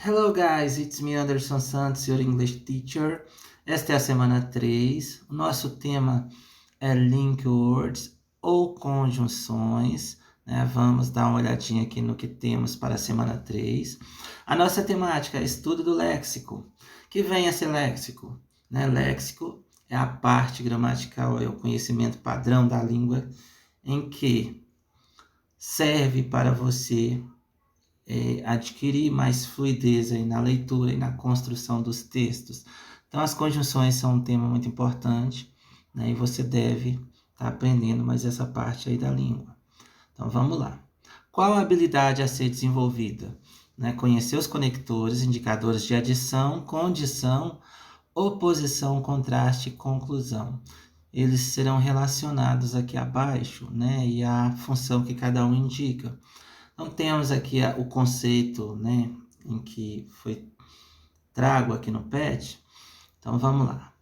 Hello guys, it's me Anderson Santos, your English teacher. Esta é a semana 3. O nosso tema é link words ou conjunções, né? Vamos dar uma olhadinha aqui no que temos para a semana 3. A nossa temática é estudo do léxico. Que vem a ser léxico, né? Léxico é a parte gramatical, é o conhecimento padrão da língua em que serve para você adquirir mais fluidez aí na leitura e na construção dos textos. Então, as conjunções são um tema muito importante, né? E você deve estar aprendendo mais essa parte aí da língua. Então, vamos lá. Qual a habilidade a ser desenvolvida? Né? Conhecer os conectores, indicadores de adição, condição, oposição, contraste e conclusão. Eles serão relacionados aqui abaixo, né? E a função que cada um indica. Então, temos aqui o conceito, né, em que foi trago aqui no PET. Então, vamos lá.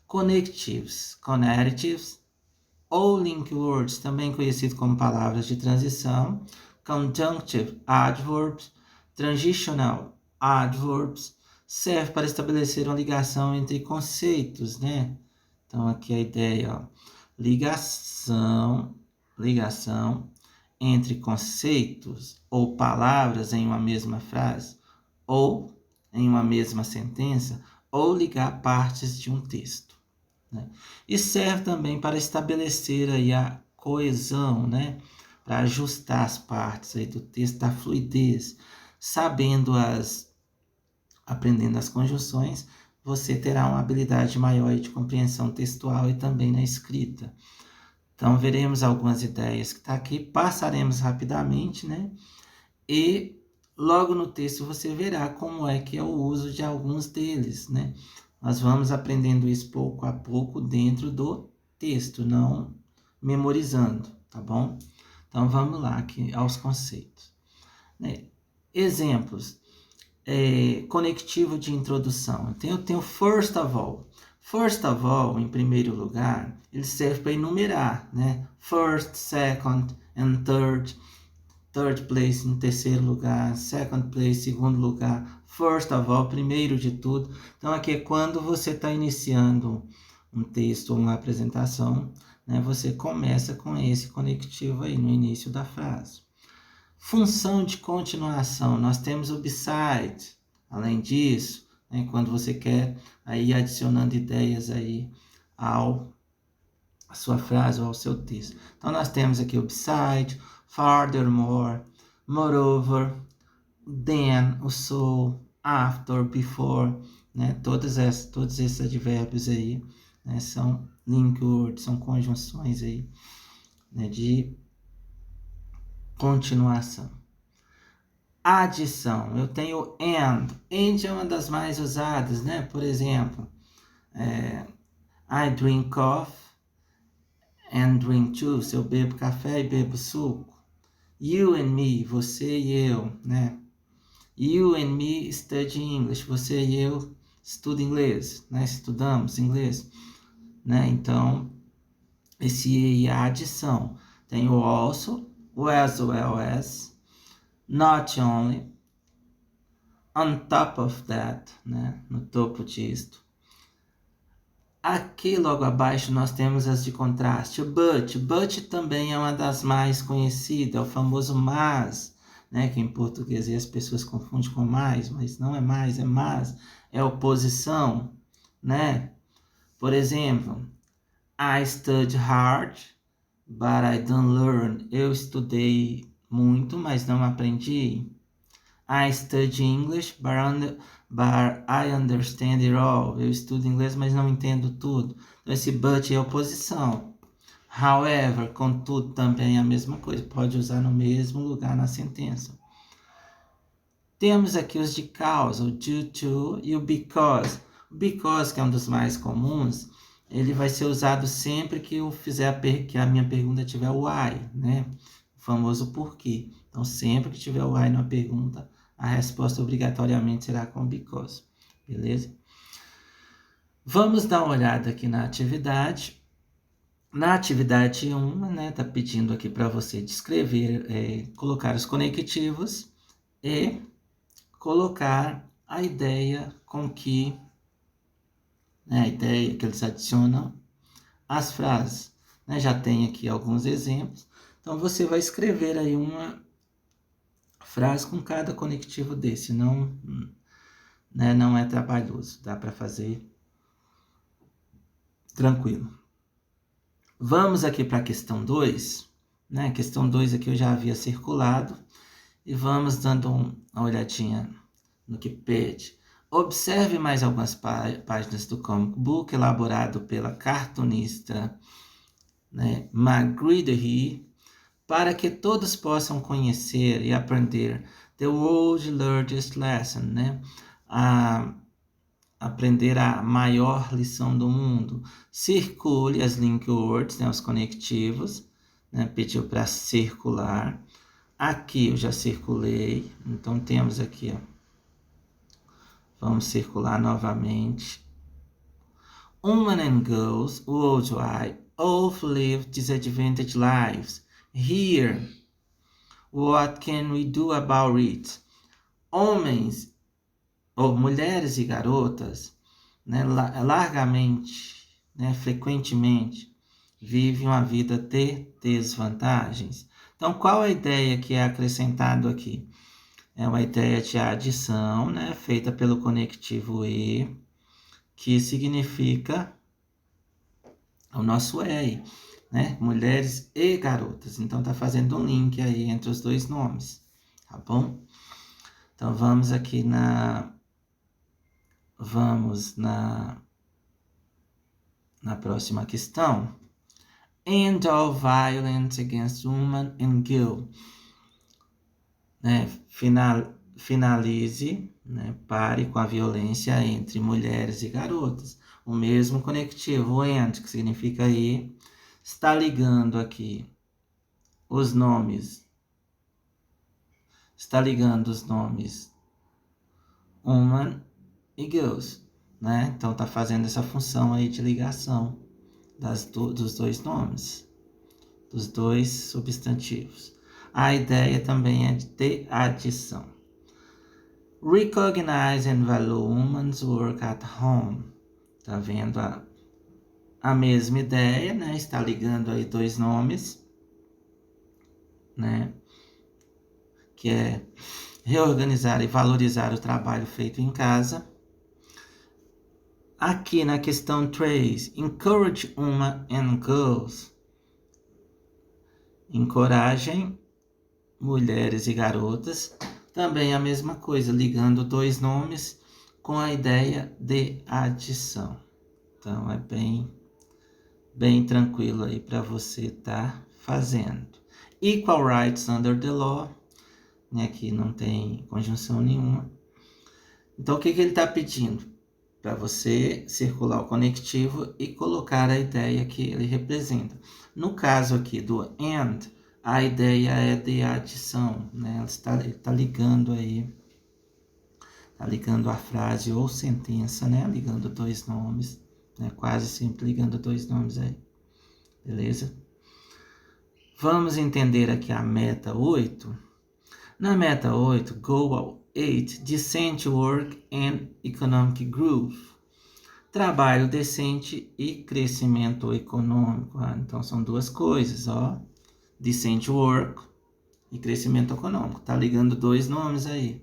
Connectives, connectives, ou link words, também conhecido como palavras de transição. Conjunctive adverbs, transitional adverbs, serve para estabelecer uma ligação entre conceitos, né? Então, aqui a ideia, ó, ligação entre conceitos ou palavras em uma mesma frase, ou em uma mesma sentença, ou ligar partes de um texto, né? E serve também para estabelecer aí a coesão, né? Para ajustar as partes aí do texto, da fluidez, aprendendo as conjunções, você terá uma habilidade maior de compreensão textual e também na escrita. Então, veremos algumas ideias que está aqui, passaremos rapidamente, né? E logo no texto você verá como é que é o uso de alguns deles, né? Nós vamos aprendendo isso pouco a pouco dentro do texto, não memorizando, tá bom? Então, vamos lá aqui aos conceitos, né? Exemplos. Conectivo de introdução. Então, eu tenho first of all. First of all, em primeiro lugar, ele serve para enumerar, né? First, second and third. Third place em terceiro lugar, second place, segundo lugar, first of all, primeiro de tudo. Então, aqui é quando você está iniciando um texto ou uma apresentação, né? Você começa com esse conectivo aí no início da frase. Função de continuação, nós temos o beside. Além disso, né, quando você quer aí adicionando ideias aí à sua frase ou ao seu texto. Então, nós temos aqui o beside, furthermore, moreover, then, o so, after, before, né? Todos esses advérbios aí, né, são link words, são conjunções aí, né, de continuação. Adição, eu tenho and. And é uma das mais usadas, né? Por exemplo, I drink coffee and drink too. Se eu bebo café e bebo suco. You and me, você e eu, né? You and me study English. Você e eu estudo inglês, né? Estudamos inglês, né? Então, esse é a adição. Tem o also, o as well as, not only, on top of that, né? No topo disto. Aqui logo abaixo nós temos as de contraste. O but. But também é uma das mais conhecidas, é o famoso mas, né? Que em português as pessoas confundem com mais, mas não é mais, é mas. É oposição, né? Por exemplo, I study hard, but I don't learn. Eu estudei muito, mas não aprendi. I study English, but I understand it all. Eu estudo inglês, mas não entendo tudo. Então, esse but é oposição. However, contudo, também é a mesma coisa. Pode usar no mesmo lugar na sentença. Temos aqui os de causa, o due to e o because. O because, que é um dos mais comuns, ele vai ser usado sempre que eu fizer que a minha pergunta tiver o why, né? O famoso porquê. Então, sempre que tiver o why na pergunta, a resposta obrigatoriamente será com because, beleza? Vamos dar uma olhada aqui na atividade. Na atividade 1, né, tá pedindo aqui para você descrever, colocar os conectivos e colocar a ideia com que, né, a ideia que eles adicionam às frases. Né? Já tem aqui alguns exemplos. Então, você vai escrever aí uma frase com cada conectivo desse. Não, né, não é trabalhoso, dá para fazer tranquilo. Vamos aqui para a questão 2. Né? A questão 2 aqui eu já havia circulado. E vamos dando uma olhadinha no que pede. Observe mais algumas páginas do comic book elaborado pela cartunista, né, Magritte, para que todos possam conhecer e aprender the world's largest lesson, né? Aprender a maior lição do mundo. Circule as link words, né, os conectivos, né, pediu para circular. Aqui eu já circulei, então temos aqui, ó. Vamos circular novamente. Women and girls worldwide all live disadvantaged lives. Here, what can we do about it? Homens, ou mulheres e garotas, né, largamente, né, frequentemente, vivem uma vida de desvantagens. Então, qual a ideia que é acrescentado aqui? É uma ideia de adição, né, feita pelo conectivo e, que significa o nosso E, né, mulheres e garotas. Então, tá fazendo um link aí entre os dois nomes, tá bom? Então, vamos na próxima questão. End all violence against women and girls. Né, finalize, né, pare com a violência entre mulheres e garotas. O mesmo conectivo and, que significa e, está ligando aqui os nomes, woman e girls, né? Então tá fazendo essa função aí de ligação dos dois nomes, dos dois substantivos. A ideia também é de adição. Recognize and value women's work at home. Tá vendo a mesma ideia, né? Está ligando aí dois nomes, né? Que é reorganizar e valorizar o trabalho feito em casa. Aqui na questão 3, encourage women and girls. Encorajem mulheres e garotas. Também a mesma coisa, ligando dois nomes com a ideia de adição. Então, é bem tranquilo aí para você estar fazendo. Equal rights under the law. Né, aqui não tem conjunção nenhuma. Então, o que ele está pedindo? Para você circular o conectivo e colocar a ideia que ele representa. No caso aqui do and, a ideia é de adição, né? Ele está ligando aí, está ligando a frase ou sentença, né? Ligando dois nomes, né? Quase sempre ligando dois nomes aí, beleza? Vamos entender aqui a meta 8. Na meta 8, Goal 8, Decent Work and Economic Growth. Trabalho decente e crescimento econômico. Então, são duas coisas, ó. Decent work e crescimento econômico. Tá ligando dois nomes aí.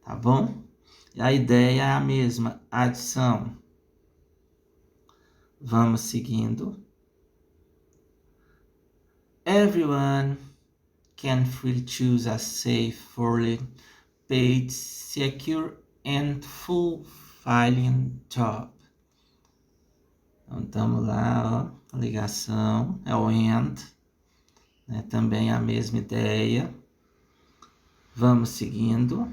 Tá bom? E a ideia é a mesma, adição. Vamos seguindo. Everyone can freely choose a safe, fully paid, secure and fulfilling job. Então, estamos lá, ó, a ligação, é o and, né? Também a mesma ideia. Vamos seguindo.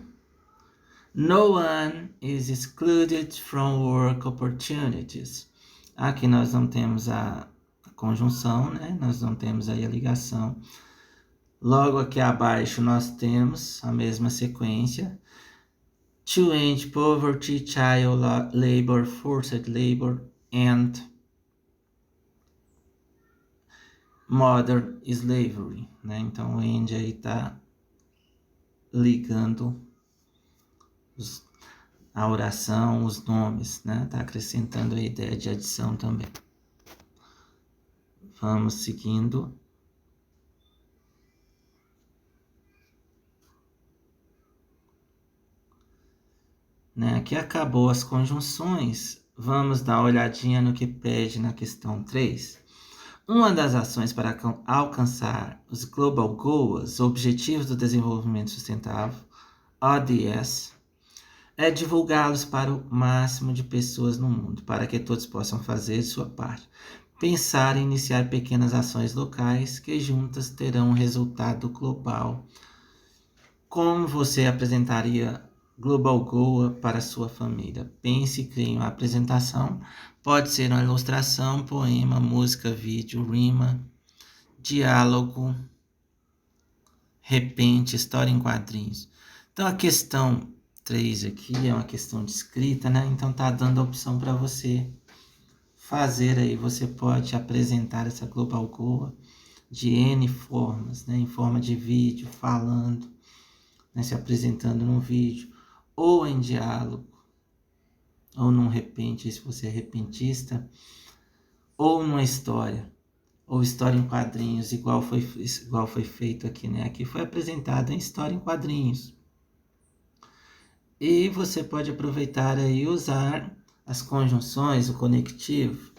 No one is excluded from work opportunities. Aqui nós não temos a conjunção, né? Nós não temos aí a ligação. Logo aqui abaixo nós temos a mesma sequência. To end poverty, child labor, forced labor and modern slavery, né? Então o end aí tá ligando a oração, os nomes, né? Tá acrescentando a ideia de adição também. Vamos seguindo. Né? Aqui acabou as conjunções. Vamos dar uma olhadinha no que pede na questão 3. Uma das ações para alcançar os Global Goals, Objetivos do Desenvolvimento Sustentável, ODS, é divulgá-los para o máximo de pessoas no mundo, para que todos possam fazer sua parte. Pensar em iniciar pequenas ações locais que juntas terão um resultado global. Como você apresentaria Global Goal para sua família? Pense e crie uma apresentação. Pode ser uma ilustração, poema, música, vídeo, rima, diálogo, repente, história em quadrinhos. Então a questão 3 aqui é uma questão de escrita, né? Então tá dando a opção para você fazer aí. Você pode apresentar essa Global Goal de N formas, né? Em forma de vídeo, falando, né? Se apresentando num vídeo, ou em diálogo, ou num repente, se você é repentista, ou numa história, ou história em quadrinhos, igual foi feito aqui, né? Aqui foi apresentado em história em quadrinhos. E você pode aproveitar aí e usar as conjunções, o conectivo.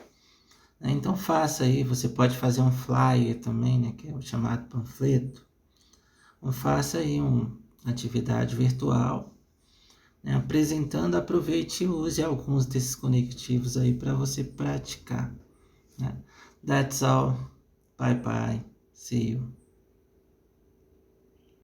Então faça aí, você pode fazer um flyer também, né? Que é o chamado panfleto. Então faça aí uma atividade virtual, né, apresentando, aproveite e use alguns desses conectivos aí para você praticar. Né? That's all. Bye bye. See you.